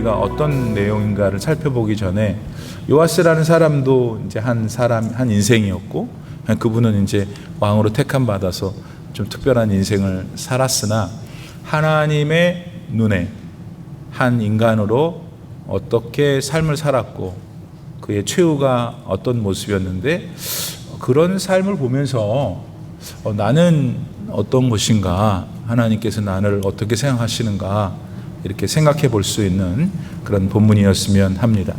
우리가 어떤 내용인가를 살펴보기 전에 요아스라는 사람도 이제 한 인생이었고, 그분은 이제 왕으로 택함 받아서 좀 특별한 인생을 살았으나 하나님의 눈에 한 인간으로 어떻게 삶을 살았고 그의 최후가 어떤 모습이었는데, 그런 삶을 보면서 나는 어떤 것인가, 하나님께서 나를 어떻게 생각하시는가, 이렇게 생각해 볼 수 있는 그런 본문이었으면 합니다.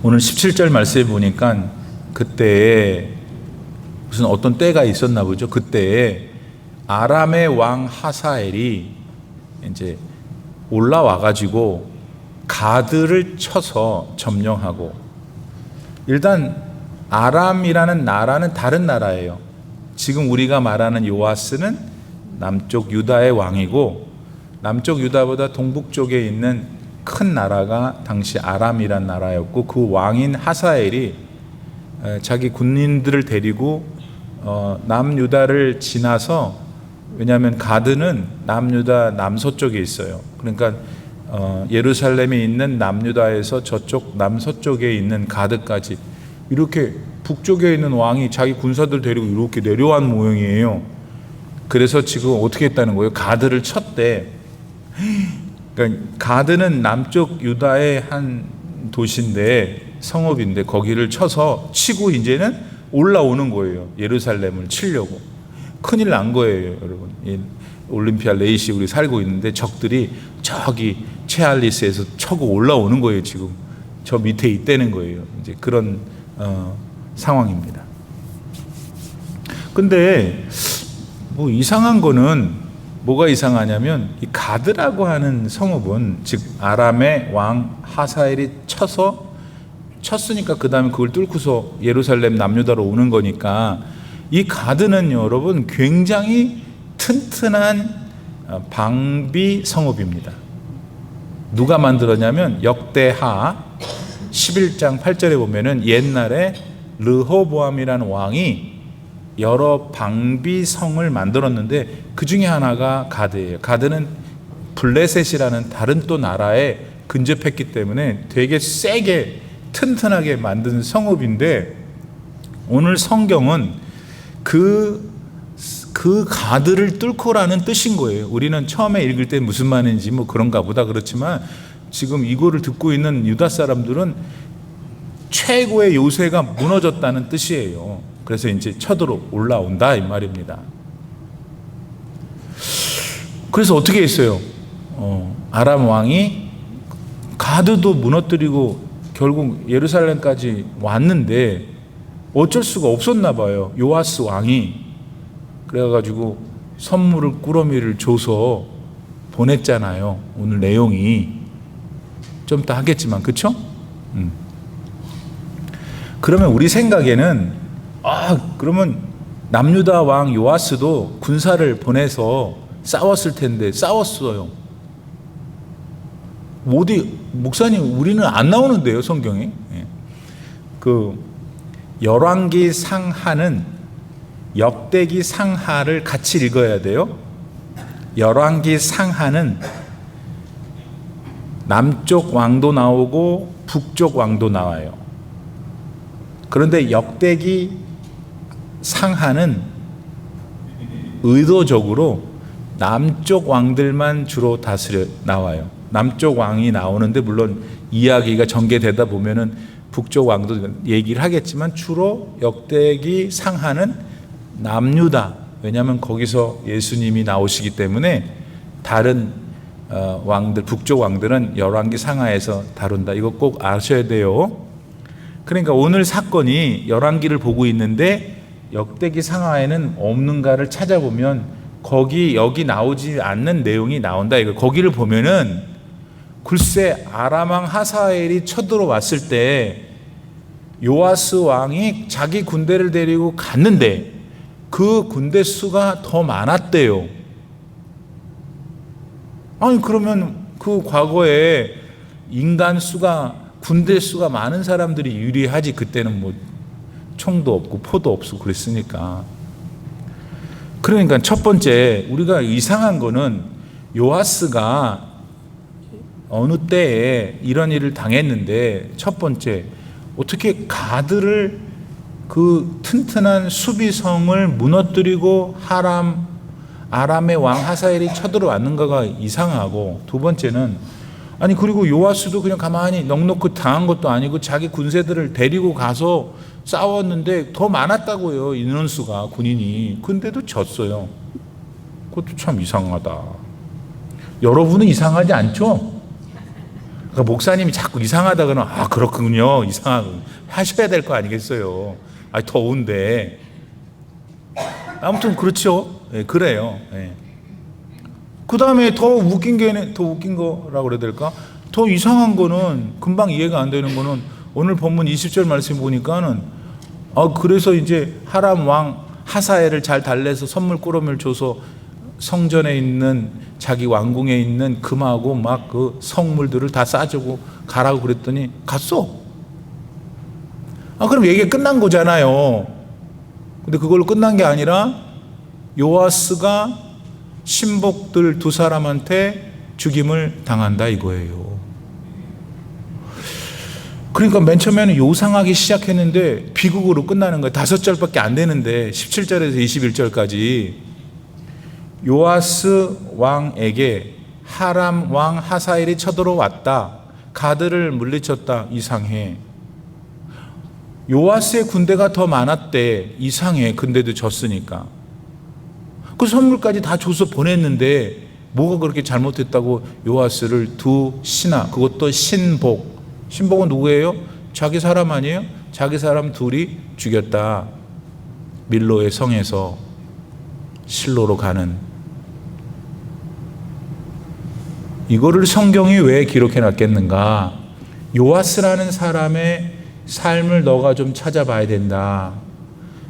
오늘 17절 말씀에 보니까 그때에 무슨 어떤 때가 있었나 보죠. 그때에 아람의 왕 하사엘이 이제 올라와 가지고 가드를 쳐서 점령하고, 일단 아람이라는 나라는 다른 나라예요. 지금 우리가 말하는 요아스는 남쪽 유다의 왕이고, 남쪽 유다보다 동북쪽에 있는 큰 나라가 당시 아람이란 나라였고, 그 왕인 하사엘이 자기 군인들을 데리고 남유다를 지나서, 왜냐하면 가드는 남유다 남서쪽에 있어요. 그러니까 예루살렘에 있는 남유다에서 저쪽 남서쪽에 있는 가드까지 이렇게 북쪽에 있는 왕이 자기 군사들 데리고 이렇게 내려온 모양이에요. 그래서 지금 어떻게 했다는 거예요? 가드를 쳤대. 그러니까 가드는 남쪽 유다의 한 도시인데, 성읍인데, 거기를 치고 이제는 올라오는 거예요. 예루살렘을 치려고. 큰일 난 거예요, 여러분. 올림피아 레이시 우리 살고 있는데 적들이 저기 체알리스에서 쳐고 올라오는 거예요. 지금 저 밑에 있다는 거예요. 이제 그런 상황입니다. 근데 뭐 이상한 거는 뭐가 이상하냐면, 이 가드라고 하는 성읍은, 즉 아람의 왕 하사엘이 쳤으니까 그 다음에 그걸 뚫고서 예루살렘 남유다로 오는 거니까, 이 가드는 여러분 굉장히 튼튼한 방비 성읍입니다. 누가 만들었냐면 역대하 11장 8절에 보면은 옛날에 르호보암이라는 왕이 여러 방비성을 만들었는데 그 중에 하나가 가드예요. 가드는 블레셋이라는 다른 또 나라에 근접했기 때문에 되게 세게 튼튼하게 만든 성읍인데, 오늘 성경은 그 가드를 뚫고라는 뜻인 거예요. 우리는 처음에 읽을 때 무슨 말인지 뭐 그런가 보다 그렇지만, 지금 이거를 듣고 있는 유다 사람들은 최고의 요새가 무너졌다는 뜻이에요. 그래서 이제 쳐들어 올라온다 이 말입니다. 그래서 어떻게 했어요? 아람 왕이 가드도 무너뜨리고 결국 예루살렘까지 왔는데 어쩔 수가 없었나 봐요. 요아스 왕이. 그래가지고 선물을 꾸러미를 줘서 보냈잖아요. 오늘 내용이 좀 이따 하겠지만, 그쵸? 그러면 우리 생각에는 그러면 남유다 왕 요아스도 군사를 보내서 싸웠을 텐데 싸웠어요. 어디 목사님 우리는 안 나오는데요, 성경에. 그 열왕기 상하는 역대기 상하를 같이 읽어야 돼요. 열왕기 상하는 남쪽 왕도 나오고 북쪽 왕도 나와요. 그런데 역대기 상하는 의도적으로 남쪽 왕들만 주로 다스려 나와요. 남쪽 왕이 나오는데 물론 이야기가 전개되다 보면은 북쪽 왕도 얘기를 하겠지만, 주로 역대기 상하는 남유다. 왜냐하면 거기서 예수님이 나오시기 때문에 다른 왕들, 북쪽 왕들은 열왕기 상하에서 다룬다. 이거 꼭 아셔야 돼요. 그러니까 오늘 사건이 열왕기를 보고 있는데 역대기 상하에는 없는가를 찾아보면 여기 나오지 않는 내용이 나온다. 이거 거기를 보면은 글쎄 아람 왕 하사엘이 쳐들어왔을 때 요아스 왕이 자기 군대를 데리고 갔는데 그 군대 수가 더 많았대요. 아니 그러면 그 과거에 인간 수가, 군대 수가 많은 사람들이 유리하지. 그때는 뭐 총도 없고 포도 없고 그랬으니까. 그러니까 첫 번째 우리가 이상한 거는 요아스가 어느 때에 이런 일을 당했는데, 첫 번째, 어떻게 가드를 그 튼튼한 수비성을 무너뜨리고 아람의 왕 하사엘이 쳐들어왔는가가 이상하고, 두 번째는 아니 그리고 요아스도 그냥 가만히 넉넉히 당한 것도 아니고 자기 군세들을 데리고 가서 싸웠는데 더 많았다고요, 인원수가, 군인이. 근데도 졌어요. 그것도 참 이상하다. 여러분은 이상하지 않죠? 그러니까 목사님이 자꾸 이상하다 그러면 아 그렇군요, 이상하고 하셔야 될 거 아니겠어요. 아 더운데. 아무튼 그렇죠. 네, 그래요. 네. 그 다음에 더 웃긴 거라고 그래야 될까? 더 이상한 거는, 금방 이해가 안 되는 거는 오늘 본문 20절 말씀 보니까는 그래서 이제 하람 왕 하사엘을 잘 달래서 선물 꾸러미를 줘서 성전에 있는 자기 왕궁에 있는 금하고 막 그 성물들을 다 싸주고 가라고 그랬더니 갔어. 그럼 얘기가 끝난 거잖아요. 근데 그걸로 끝난 게 아니라 요아스가 신복들 두 사람한테 죽임을 당한다 이거예요. 그러니까 맨 처음에는 요상하기 시작했는데 비극으로 끝나는 거예요. 5절밖에 안 되는데 17절에서 21절까지 요아스 왕에게 하람 왕 하사엘이 쳐들어왔다. 가드를 물리쳤다. 이상해. 요아스의 군대가 더 많았대. 이상해. 근데도 졌으니까. 그 선물까지 다 줘서 보냈는데 뭐가 그렇게 잘못했다고 요아스를 두 신하, 그것도 신복은 누구예요? 자기 사람 아니에요? 자기 사람 둘이 죽였다. 밀로의 성에서 실로로 가는. 이거를 성경이 왜 기록해 놨겠는가? 요아스라는 사람의 삶을 너가 좀 찾아봐야 된다.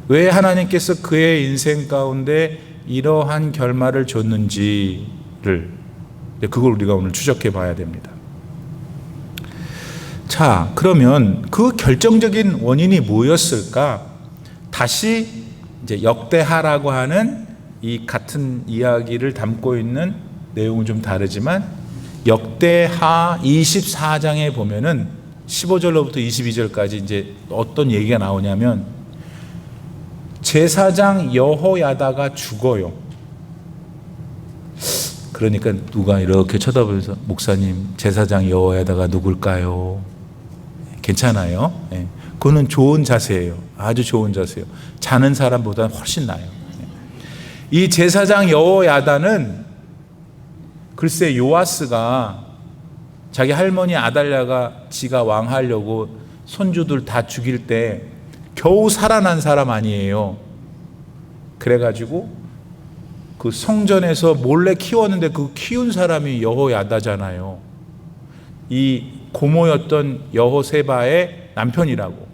왜 하나님께서 그의 인생 가운데 이러한 결말을 줬는지를, 그걸 우리가 오늘 추적해 봐야 됩니다. 자, 그러면 그 결정적인 원인이 뭐였을까? 다시 이제 역대하라고 하는 이 같은 이야기를 담고 있는 내용은 좀 다르지만 역대하 24장에 보면은 15절로부터 22절까지 이제 어떤 얘기가 나오냐면 제사장 여호야다가 죽어요. 그러니까 누가 이렇게 쳐다보면서 목사님, 제사장 여호야다가 누굴까요? 괜찮아요. 네. 그거는 좋은 자세예요. 아주 좋은 자세예요. 자는 사람보다는 훨씬 나아요. 이 제사장 여호야다는 글쎄 요아스가 자기 할머니 아달랴가 지가 왕하려고 손주들 다 죽일 때 겨우 살아난 사람 아니에요. 그래가지고 그 성전에서 몰래 키웠는데 그 키운 사람이 여호야다잖아요. 이 고모였던 여호세바의 남편이라고.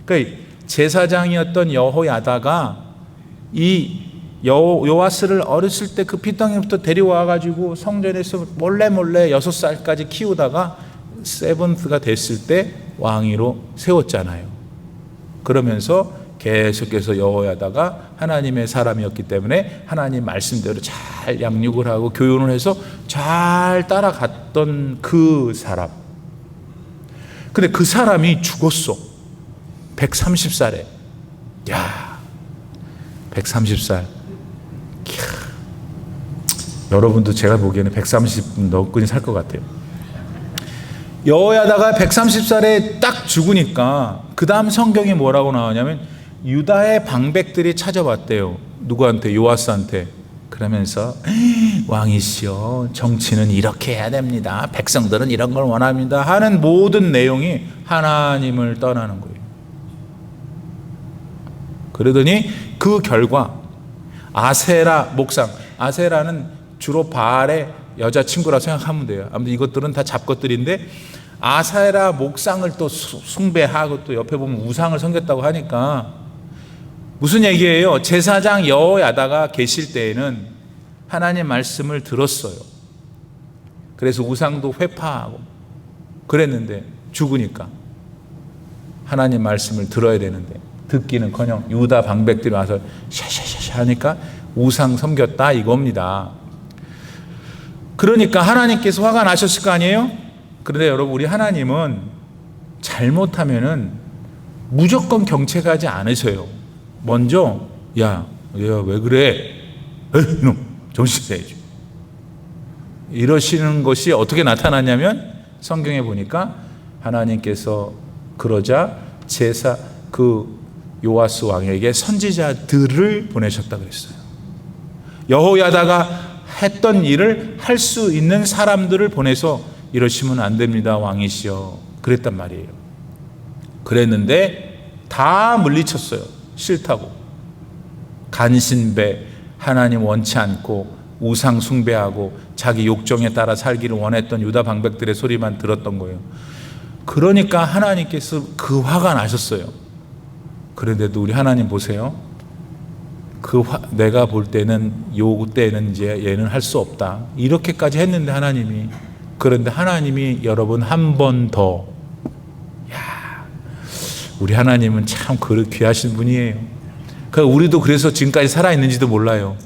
그러니까 제사장이었던 여호야다가 이 요아스를 어렸을 때 그 핏덩이부터 데려와가지고 성전에서 몰래 6살까지 키우다가 세븐스가 됐을 때 왕위로 세웠잖아요. 그러면서 계속해서 여호야다가 하나님의 사람이었기 때문에 하나님 말씀대로 잘 양육을 하고 교훈을 해서 잘 따라갔던 그 사람. 근데 그 사람이 죽었어. 130살에. 야, 130살. 여러분도 제가 보기에는 130 넘게 살 것 같아요. 여호야다가 130살에 딱 죽으니까 그 다음 성경이 뭐라고 나오냐면 유다의 방백들이 찾아왔대요. 누구한테? 요아스한테. 그러면서 왕이시여, 정치는 이렇게 해야 됩니다. 백성들은 이런 걸 원합니다. 하는 모든 내용이 하나님을 떠나는 거예요. 그러더니 그 결과 아세라 목상, 아세라는 주로 바알의 여자친구라 생각하면 돼요. 아무튼 이것들은 다 잡것들인데 아세라 목상을 또 숭배하고 또 옆에 보면 우상을 섬겼다고 하니까 무슨 얘기예요? 제사장 여호야다가 계실 때에는 하나님 말씀을 들었어요. 그래서 우상도 회파하고 그랬는데 죽으니까 하나님 말씀을 들어야 되는데 듣기는커녕 유다 방백들이 와서 샤샤샤샤 하니까 우상 섬겼다 이겁니다. 그러니까 하나님께서 화가 나셨을 거 아니에요? 그런데 여러분, 우리 하나님은 잘못하면은 무조건 경책하지 않으셔요. 먼저 야 왜 그래? 에이, 이놈 정신 차려야지. 이러시는 것이 어떻게 나타나냐면 성경에 보니까 하나님께서 그러자 제사 요아스 왕에게 선지자들을 보내셨다 그랬어요. 여호야다가 했던 일을 할 수 있는 사람들을 보내서 이러시면 안 됩니다, 왕이시여, 그랬단 말이에요. 그랬는데 다 물리쳤어요. 싫다고. 간신배, 하나님 원치 않고 우상 숭배하고 자기 욕정에 따라 살기를 원했던 유다 방백들의 소리만 들었던 거예요. 그러니까 하나님께서 그 화가 나셨어요. 그런데도 우리 하나님 보세요. 내가 볼 때는 요 때는 이제 얘는 할 수 없다, 이렇게까지 했는데 하나님이, 그런데 하나님이 여러분 한 번 더, 우리 하나님은 참 귀하신 분이에요. 우리도 그래서 지금까지 살아있는지도 몰라요.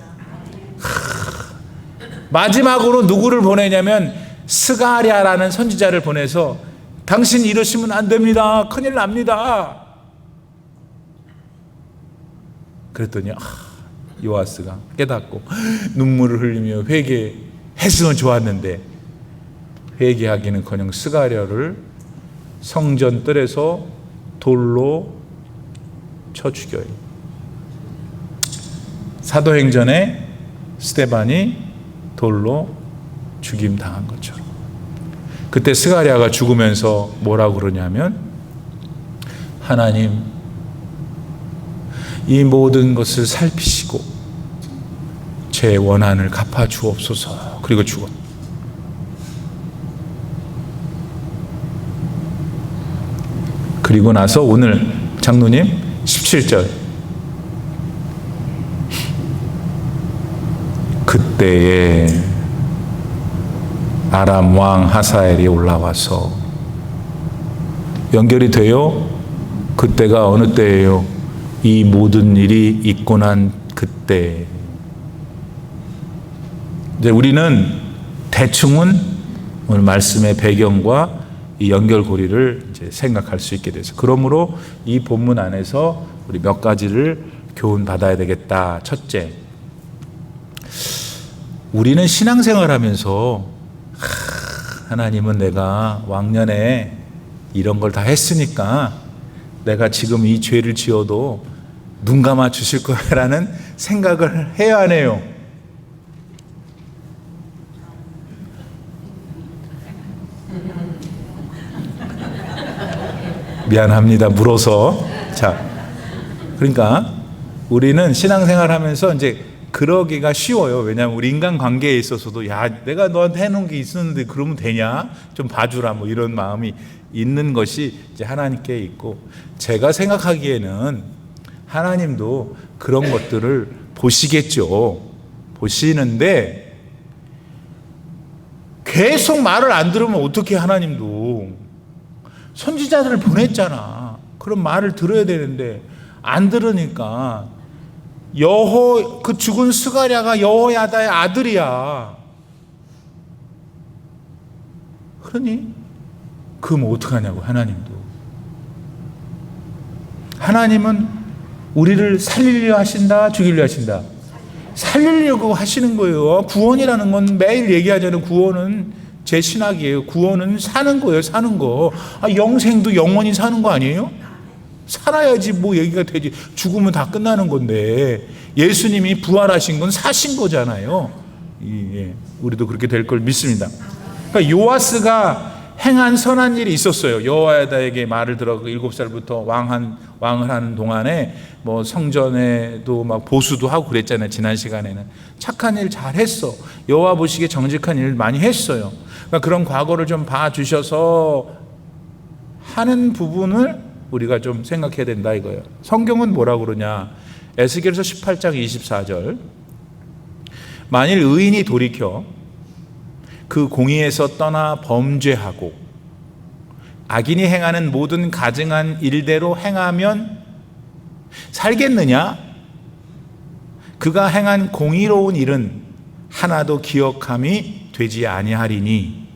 마지막으로 누구를 보내냐면 스가랴라는 선지자를 보내서 당신 이러시면 안 됩니다, 큰일 납니다. 그랬더니 요아스가 깨닫고 눈물을 흘리며 회개했으면 좋았는데, 회개하기는커녕 스가랴를 성전 뜰에서 돌로 쳐 죽여요. 사도행전에 스데반이 돌로 죽임 당한 것처럼. 그때 스가랴가 죽으면서 뭐라고 그러냐면, 하나님 이 모든 것을 살피시고 제 원한을 갚아 주옵소서. 그리고 죽었다. 그리고 나서 오늘 장로님 17절, 그때에 아람 왕 하사엘이 올라와서, 연결이 돼요? 그때가 어느 때예요? 이 모든 일이 있고 난 그때. 이제 우리는 대충은 오늘 말씀의 배경과 이 연결고리를 이제 생각할 수 있게 돼서, 그러므로 이 본문 안에서 우리 몇 가지를 교훈 받아야 되겠다. 첫째, 우리는 신앙생활하면서 하나님은 내가 왕년에 이런 걸 다 했으니까 내가 지금 이 죄를 지어도 눈 감아 주실 거라는 생각을 해야 하네요. 미안합니다, 물어서. 자, 그러니까 우리는 신앙생활 하면서 이제 그러기가 쉬워요. 왜냐하면 우리 인간관계에 있어서도 내가 너한테 해놓은 게 있었는데 그러면 되냐? 좀 봐주라, 뭐 이런 마음이 있는 것이 이제 하나님께 있고, 제가 생각하기에는 하나님도 그런 것들을 보시겠죠. 보시는데 계속 말을 안 들으면 어떻게, 하나님도 선지자들을 보냈잖아. 그럼 말을 들어야 되는데 안 들으니까, 그 죽은 스가랴가 여호야다의 아들이야. 그러니 그럼 어떡하냐고. 하나님은 우리를 살리려 하신다, 죽이려 하신다? 살리려고 하시는 거예요. 구원이라는 건 매일 얘기하자는, 구원은 제 신학이에요. 구원은 사는 거예요, 사는 거. 영생도 영원히 사는 거 아니에요? 살아야지 뭐 얘기가 되지. 죽으면 다 끝나는 건데, 예수님이 부활하신 건 사신 거잖아요. 우리도 그렇게 될 걸 믿습니다. 그러니까 요아스가 행한 선한 일이 있었어요. 여호야다에게 말을 들어 7살부터 왕을 하는 동안에 뭐 성전에도 막 보수도 하고 그랬잖아요. 지난 시간에는 착한 일 잘했어. 여호와 보시기에 정직한 일 많이 했어요. 그러니까 그런 과거를 좀 봐주셔서 하는 부분을 우리가 좀 생각해야 된다 이거예요. 성경은 뭐라고 그러냐? 에스겔서 18장 24절, 만일 의인이 돌이켜 그 공의에서 떠나 범죄하고 악인이 행하는 모든 가증한 일대로 행하면 살겠느냐? 그가 행한 공의로운 일은 하나도 기억함이 되지 아니하리니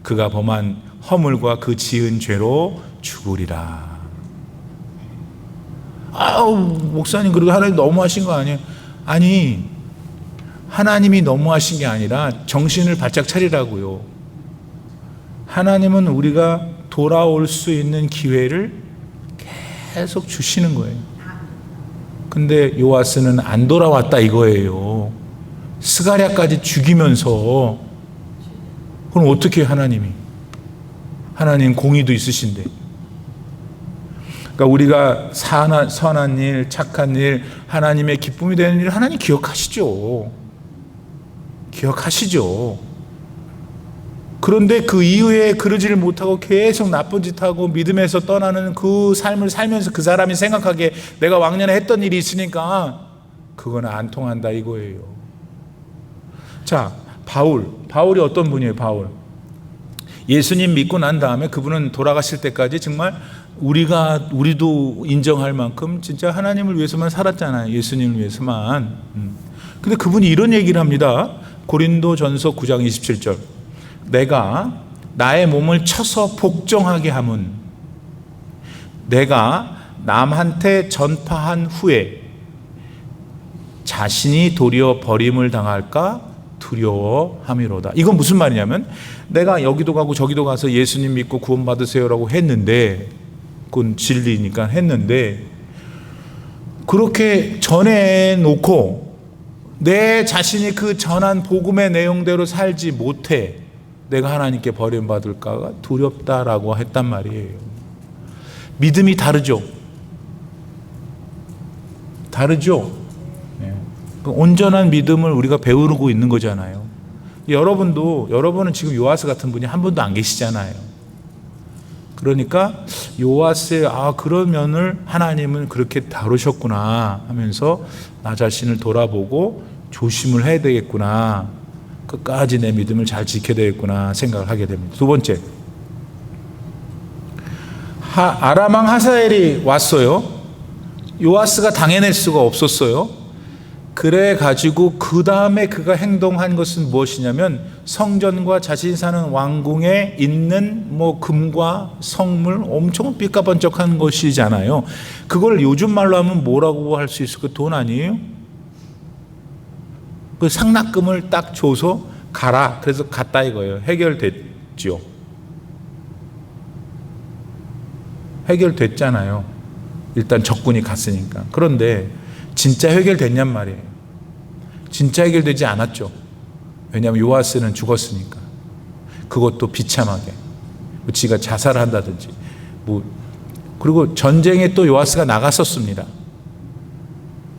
그가 범한 허물과 그 지은 죄로 죽으리라. 아우, 목사님, 그리고 하나님 너무하신 거 아니에요? 아니, 하나님이 너무하신 게 아니라 정신을 바짝 차리라고요. 하나님은 우리가 돌아올 수 있는 기회를 계속 주시는 거예요. 근데 요아스는 안 돌아왔다 이거예요. 스가랴까지 죽이면서. 그럼 어떻게 하나님 공의도 있으신데. 그러니까 우리가 선한 일, 착한 일, 하나님의 기쁨이 되는 일 하나님 기억하시죠. 그런데 그 이후에 그러지를 못하고 계속 나쁜 짓하고 믿음에서 떠나는 그 삶을 살면서 그 사람이 생각하기에 내가 왕년에 했던 일이 있으니까 그건 안 통한다 이거예요. 자, 바울이 어떤 분이에요? 예수님 믿고 난 다음에 그분은 돌아가실 때까지 정말 우리도 인정할 만큼 진짜 하나님을 위해서만 살았잖아요. 예수님을 위해서만. 근데 그분이 이런 얘기를 합니다. 고린도전서 9장 27절. 내가 나의 몸을 쳐서 복종하게 함은 내가 남한테 전파한 후에 자신이 도리어 버림을 당할까 두려워함이로다. 이건 무슨 말이냐면 내가 여기도 가고 저기도 가서 예수님 믿고 구원받으세요라고 했는데, 그건 진리니까 했는데, 그렇게 전해놓고 내 자신이 그 전한 복음의 내용대로 살지 못해 내가 하나님께 버림받을까가 두렵다라고 했단 말이에요. 믿음이 다르죠. 네. 온전한 믿음을 우리가 배우고 있는 거잖아요. 여러분은 지금 요아스 같은 분이 한 분도 안 계시잖아요. 그러니까 요아스의 그런 면을 하나님은 그렇게 다루셨구나 하면서 나 자신을 돌아보고 조심을 해야 되겠구나, 끝까지 내 믿음을 잘 지켜야 되겠구나 생각을 하게 됩니다. 두 번째, 아람 왕 하사엘이 왔어요. 요아스가 당해낼 수가 없었어요. 그래 가지고 그 다음에 그가 행동한 것은 무엇이냐면 성전과 자신이 사는 왕궁에 있는 금과 성물 엄청 삐까번쩍한 것이잖아요. 그걸 요즘 말로 하면 뭐라고 할 수 있을까? 돈 아니에요? 그 상납금을 딱 줘서 가라. 그래서 갔다 이거예요. 해결됐죠. 해결됐잖아요. 일단 적군이 갔으니까. 그런데 진짜 해결됐냔 말이에요. 진짜 해결되지 않았죠. 왜냐하면 요아스는 죽었으니까. 그것도 비참하게. 지가 자살을 한다든지. 그리고 전쟁에 또 요아스가 나갔었습니다.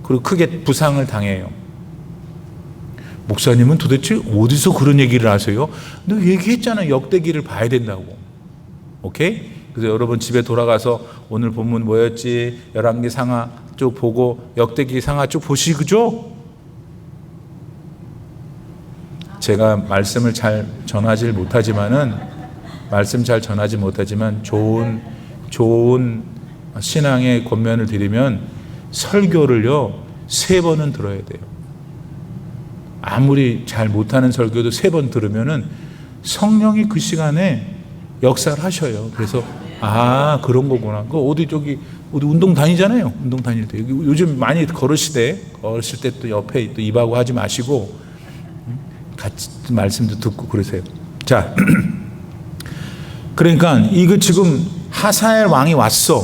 그리고 크게 부상을 당해요. 목사님은 도대체 어디서 그런 얘기를 하세요? 너 얘기했잖아. 역대기를 봐야 된다고. 오케이? 그래서 여러분 집에 돌아가서 오늘 본문 뭐였지? 열왕기 상하 쭉 보고 역대기 상하 쭉 보시죠? 제가 말씀을 잘 전하지 못하지만 좋은 신앙의 권면을 드리면 설교를요 3번은 들어야 돼요. 아무리 잘 못하는 설교도 3번 들으면은 성령이 그 시간에 역사를 하셔요. 그래서 그런 거구나. 어디 운동 다니잖아요. 운동 다닐 때 요즘 많이 걸으실 때 또 옆에 또 입하고 하지 마시고 같이 말씀도 듣고 그러세요. 자, 그러니까 이거 지금 하사엘 왕이 왔어.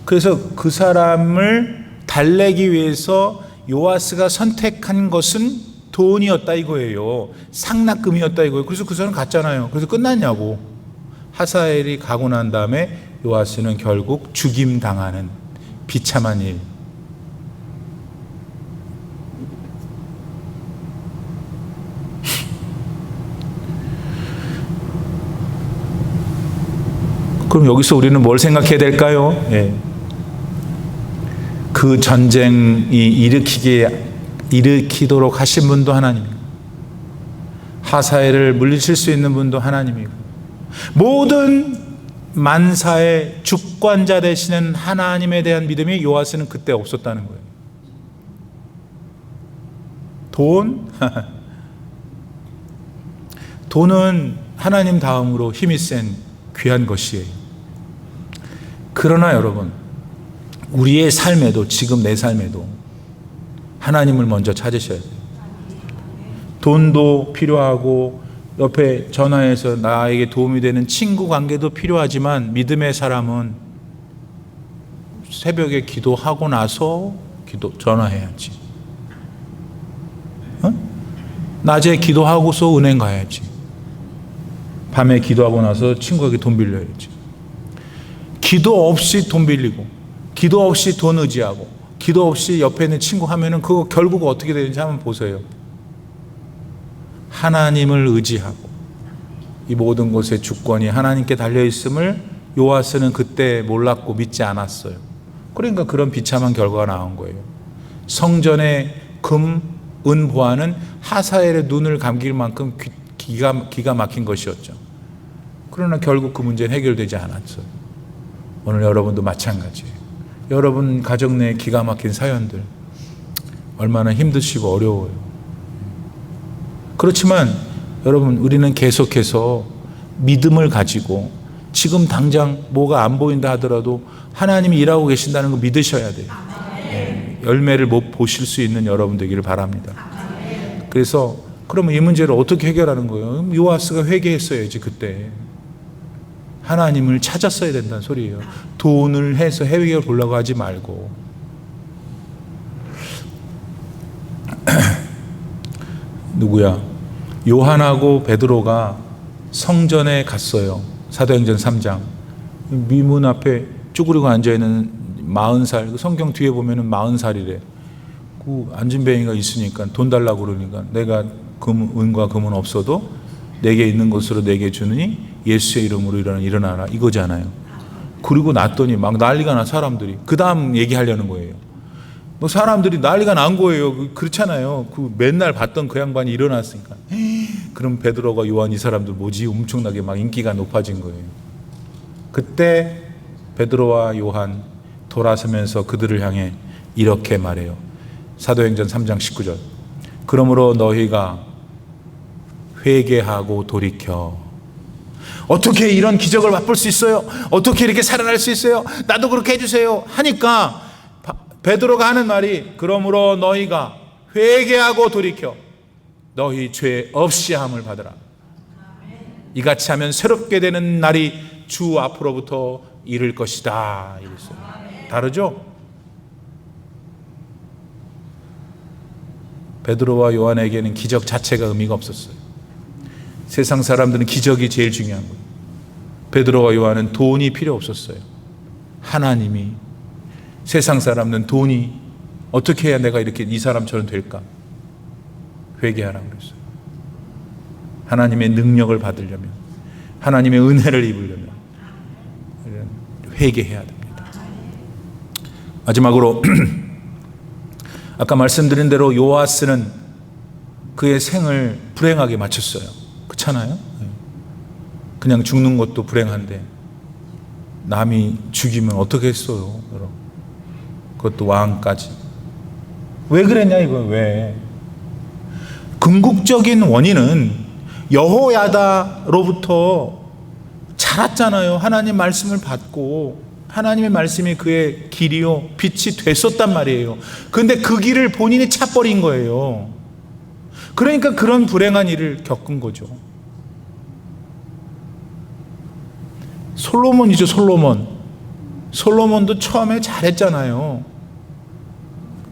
그래서 그 사람을 달래기 위해서 요아스가 선택한 것은 돈이었다 이거예요. 상납금이었다 이거예요. 그래서 그 사람 갔잖아요. 그래서 끝났냐고. 하사엘이 가고 난 다음에 요아스는 결국 죽임당하는 비참한 일. 그럼 여기서 우리는 뭘 생각해야 될까요? 그 전쟁이 일으키도록 하신 분도 하나님이고, 하사엘을 물리칠 수 있는 분도 하나님이고, 모든 만사의 주권자 되시는 하나님에 대한 믿음이 요아스는 그때 없었다는 거예요. 돈? 돈은 하나님 다음으로 힘이 센 귀한 것이에요. 그러나 여러분, 우리의 삶에도, 지금 내 삶에도 하나님을 먼저 찾으셔야 돼요. 돈도 필요하고 옆에 전화해서 나에게 도움이 되는 친구 관계도 필요하지만, 믿음의 사람은 새벽에 기도하고 나서 전화해야지. 낮에 기도하고서 은행 가야지. 밤에 기도하고 나서 친구에게 돈 빌려야지. 기도 없이 돈 빌리고, 기도 없이 돈 의지하고, 기도 없이 옆에 있는 친구 하면은 그거 결국 어떻게 되는지 한번 보세요. 하나님을 의지하고 이 모든 것의 주권이 하나님께 달려있음을 요아스는 그때 몰랐고 믿지 않았어요. 그러니까 그런 비참한 결과가 나온 거예요. 성전의 금, 은 보화는 하사엘의 눈을 감길 만큼 기가 막힌 것이었죠. 그러나 결국 그 문제는 해결되지 않았어요. 오늘 여러분도 마찬가지예요. 여러분 가정 내에 기가 막힌 사연들 얼마나 힘드시고 어려워요. 그렇지만 여러분, 우리는 계속해서 믿음을 가지고 지금 당장 뭐가 안 보인다 하더라도 하나님이 일하고 계신다는 거 믿으셔야 돼요. 열매를 못 보실 수 있는 여러분 되기를 바랍니다. 그래서 그러면 이 문제를 어떻게 해결하는 거예요? 요아스가 회개했어야지. 그때 하나님을 찾았어야 된다는 소리예요. 돈을 해서 해결 보려고 하지 말고. 누구야? 요한하고 베드로가 성전에 갔어요. 사도행전 3장. 미문 앞에 쭈그리고 앉아있는 40살, 성경 뒤에 보면은 40살이래. 그 안진뱅이가 있으니까 돈 달라고 그러니까, 내가 은과 금은 없어도 내게 있는 것으로 내게 주느니 예수의 이름으로 일어나라, 이거잖아요. 그리고 났더니 막 난리가 나, 사람들이. 그 다음 얘기하려는 거예요. 뭐 사람들이 난리가 난 거예요. 그렇잖아요. 그 맨날 봤던 그 양반이 일어났으니까. 그럼 베드로가 요한 이 사람들 뭐지? 엄청나게 막 인기가 높아진 거예요. 그때 베드로와 요한 돌아서면서 그들을 향해 이렇게 말해요. 사도행전 3장 19절. 그러므로 너희가 회개하고 돌이켜. 어떻게 이런 기적을 맛볼 수 있어요? 어떻게 이렇게 살아날 수 있어요? 나도 그렇게 해주세요 하니까 베드로가 하는 말이, 그러므로 너희가 회개하고 돌이켜 너희 죄 없이 함을 받으라. 이같이 하면 새롭게 되는 날이 주 앞으로부터 이를 것이다, 이랬어요. 다르죠? 베드로와 요한에게는 기적 자체가 의미가 없었어요. 세상 사람들은 기적이 제일 중요한 거예요. 베드로와 요한은 돈이 필요 없었어요. 하나님이. 세상 사람은 돈이 어떻게 해야 내가 이렇게 이 사람처럼 될까? 회개하라고 그랬어요. 하나님의 능력을 받으려면, 하나님의 은혜를 입으려면 회개해야 됩니다. 마지막으로 아까 말씀드린 대로 요아스는 그의 생을 불행하게 마쳤어요. 그렇잖아요? 그냥 죽는 것도 불행한데 남이 죽이면 어떻게 했어요, 여러분? 그것도 왕까지. 왜 그랬냐 이거. 왜? 궁극적인 원인은 여호야다로부터 자랐잖아요. 하나님 말씀을 받고 하나님의 말씀이 그의 길이요 빛이 됐었단 말이에요. 그런데 그 길을 본인이 차버린 거예요. 그러니까 그런 불행한 일을 겪은 거죠. 솔로몬이죠. 솔로몬도 처음에 잘했잖아요.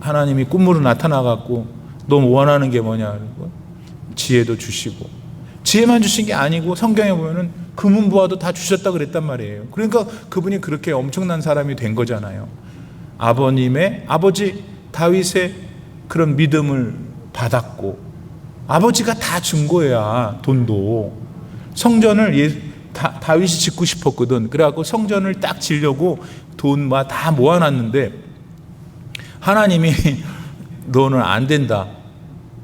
하나님이 꿈으로 나타나갖고 너 원하는 게 뭐냐 그러고 지혜도 주시고, 지혜만 주신 게 아니고 성경에 보면은 금은부화도 다 주셨다 그랬단 말이에요. 그러니까 그분이 그렇게 엄청난 사람이 된 거잖아요. 아버지 다윗의 그런 믿음을 받았고, 아버지가 다 준 거야. 돈도. 성전을 다윗이 짓고 싶었거든. 그래갖고 성전을 딱 지려고 돈 다 모아놨는데 하나님이 너는 안 된다.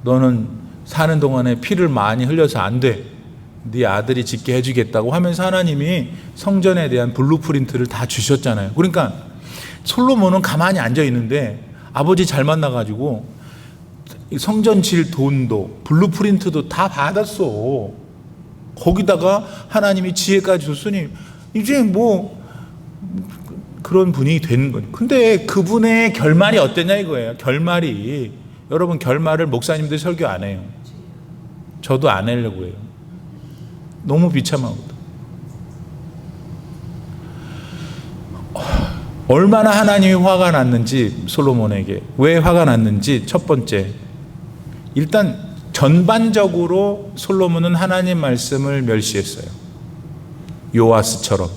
너는 사는 동안에 피를 많이 흘려서 안 돼. 네 아들이 짓게 해주겠다고 하면서 하나님이 성전에 대한 블루프린트를 다 주셨잖아요. 그러니까 솔로몬은 가만히 앉아 있는데 아버지 잘 만나가지고 성전 질 돈도 블루프린트도 다 받았어. 거기다가 하나님이 지혜까지 줬으니 이제 뭐 그런 분위기 되는 거예요. 근데 그분의 결말이 어땠냐 이거예요. 결말이, 여러분, 결말을 목사님들 설교 안 해요. 저도 안 하려고 해요. 너무 비참하거든. 얼마나 하나님이 화가 났는지, 솔로몬에게 왜 화가 났는지, 첫 번째, 일단 전반적으로 솔로몬은 하나님 말씀을 멸시했어요. 요아스처럼.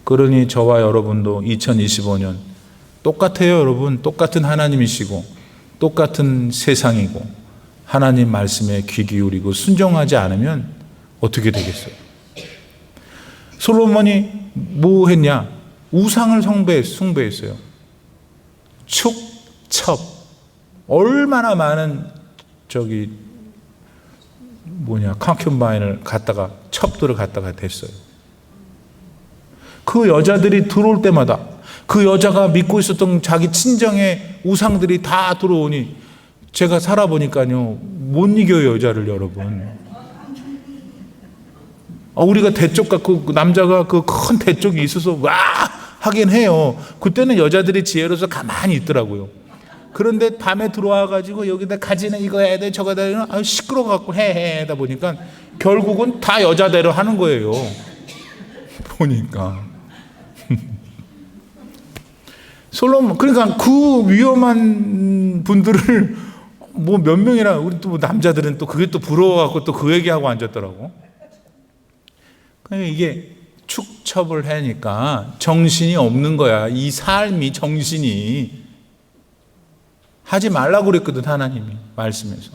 그러니 저와 여러분도 2025년 똑같아요. 여러분, 똑같은 하나님이시고 똑같은 세상이고 하나님 말씀에 귀 기울이고 순종하지 않으면 어떻게 되겠어요? 솔로몬이 뭐 했냐? 우상을 숭배했어요. 축, 첩. 얼마나 많은 concubin을 갖다가, 첩들을 갖다가 댔어요. 그 여자들이 들어올 때마다 그 여자가 믿고 있었던 자기 친정의 우상들이 다 들어오니 제가 살아보니까요, 못 이겨요, 여자를, 여러분. 우리가 대쪽 갖고 남자가 그 큰 대쪽이 있어서 와 하긴 해요. 그때는 여자들이 지혜로서 가만히 있더라고요. 그런데 밤에 들어와가지고 여기다 가지는 이거 해야 돼, 저거 해야 돼, 시끄러워갖고 하다 보니까 결국은 다 여자대로 하는 거예요. 보니까. 솔로몬, 그러니까 그 위험한 분들을 뭐 몇 명이나, 우리 또 남자들은 또 그게 또 부러워갖고 또 그 얘기하고 앉았더라고. 그러니까 이게 축첩을 하니까 정신이 없는 거야. 이 삶이, 정신이. 하지 말라고 그랬거든, 하나님이 말씀에서.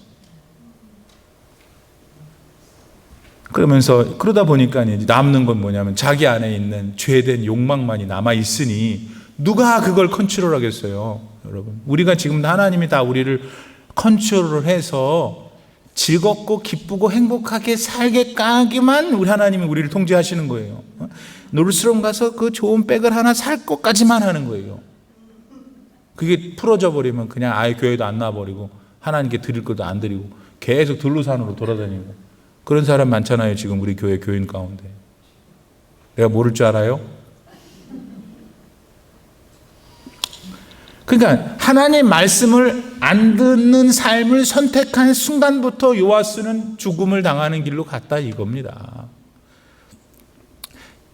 그러다 보니까 남는 건 뭐냐면 자기 안에 있는 죄된 욕망만이 남아 있으니 누가 그걸 컨트롤하겠어요, 여러분. 우리가 지금 하나님이 다 우리를 컨트롤을 해서 즐겁고 기쁘고 행복하게 살게까지만 우리 하나님이 우리를 통제하시는 거예요. 노르스럼 가서 그 좋은 백을 하나 살 것까지만 하는 거예요. 그게 풀어져 버리면 그냥 아예 교회도 안 나와버리고 하나님께 드릴 것도 안 드리고 계속 들로산으로 돌아다니고 그런 사람 많잖아요, 지금 우리 교회 교인 가운데. 내가 모를 줄 알아요? 그러니까 하나님 말씀을 안 듣는 삶을 선택한 순간부터 요아스는 죽음을 당하는 길로 갔다 이겁니다.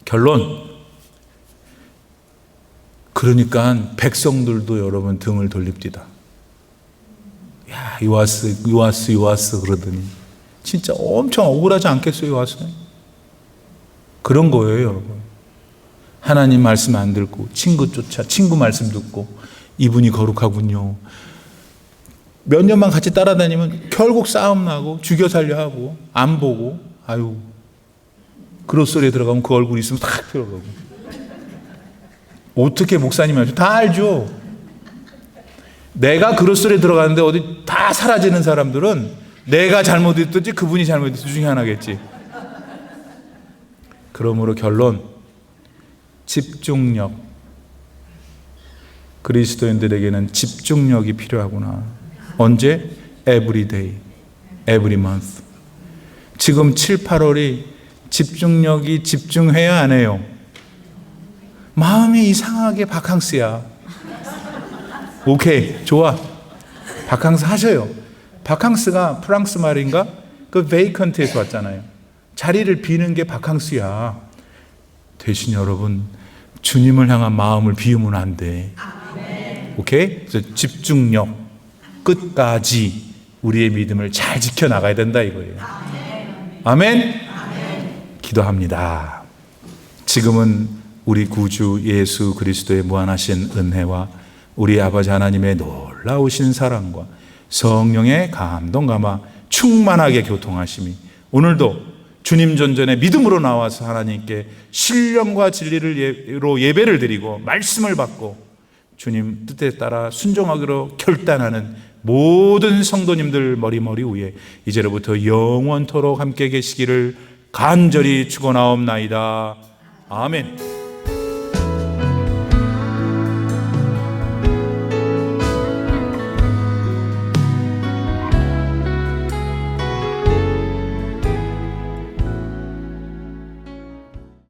결론. 그러니까 백성들도 여러분 등을 돌립니다. 야, 요아스 그러더니 진짜 엄청 억울하지 않겠어요, 요아스는? 그런 거예요, 여러분. 하나님 말씀 안 듣고 친구 말씀 듣고 이분이 거룩하군요. 몇 년만 같이 따라다니면 결국 싸움 나고 죽여 살려 하고 안 보고, 아유, 그로소리에 들어가면 그 얼굴 있으면 탁 들어가고. 어떻게 목사님 알죠? 다 알죠. 내가 그로소리에 들어가는데 어디 다 사라지는 사람들은 내가 잘못했든지 그분이 잘못했든지 중에 하나겠지. 그러므로 결론, 집중력. 그리스도인들에게는 집중력이 필요하구나. 언제? Every day, every month. 지금 7, 8월이 집중력이 집중해야 안 해요? 마음이 이상하게 바캉스야. 오케이, 좋아. 바캉스 하셔요. 바캉스가 프랑스 말인가? 그 베이컨트에서 왔잖아요. 자리를 비는 게 바캉스야. 대신 여러분, 주님을 향한 마음을 비우면 안 돼. 오케이? 그래서 집중력, 끝까지 우리의 믿음을 잘 지켜나가야 된다 이거예요. 아멘? 기도합니다. 지금은 우리 구주 예수 그리스도의 무한하신 은혜와 우리 아버지 하나님의 놀라우신 사랑과 성령의 감동 감화 충만하게 교통하심이 오늘도 주님 전전에 믿음으로 나와서 하나님께 신령과 진리로 예배를 드리고 말씀을 받고 주님 뜻에 따라 순종하기로 결단하는 모든 성도님들 머리 위에 이제로부터 영원토록 함께 계시기를 간절히 축원하옵나이다. 아멘.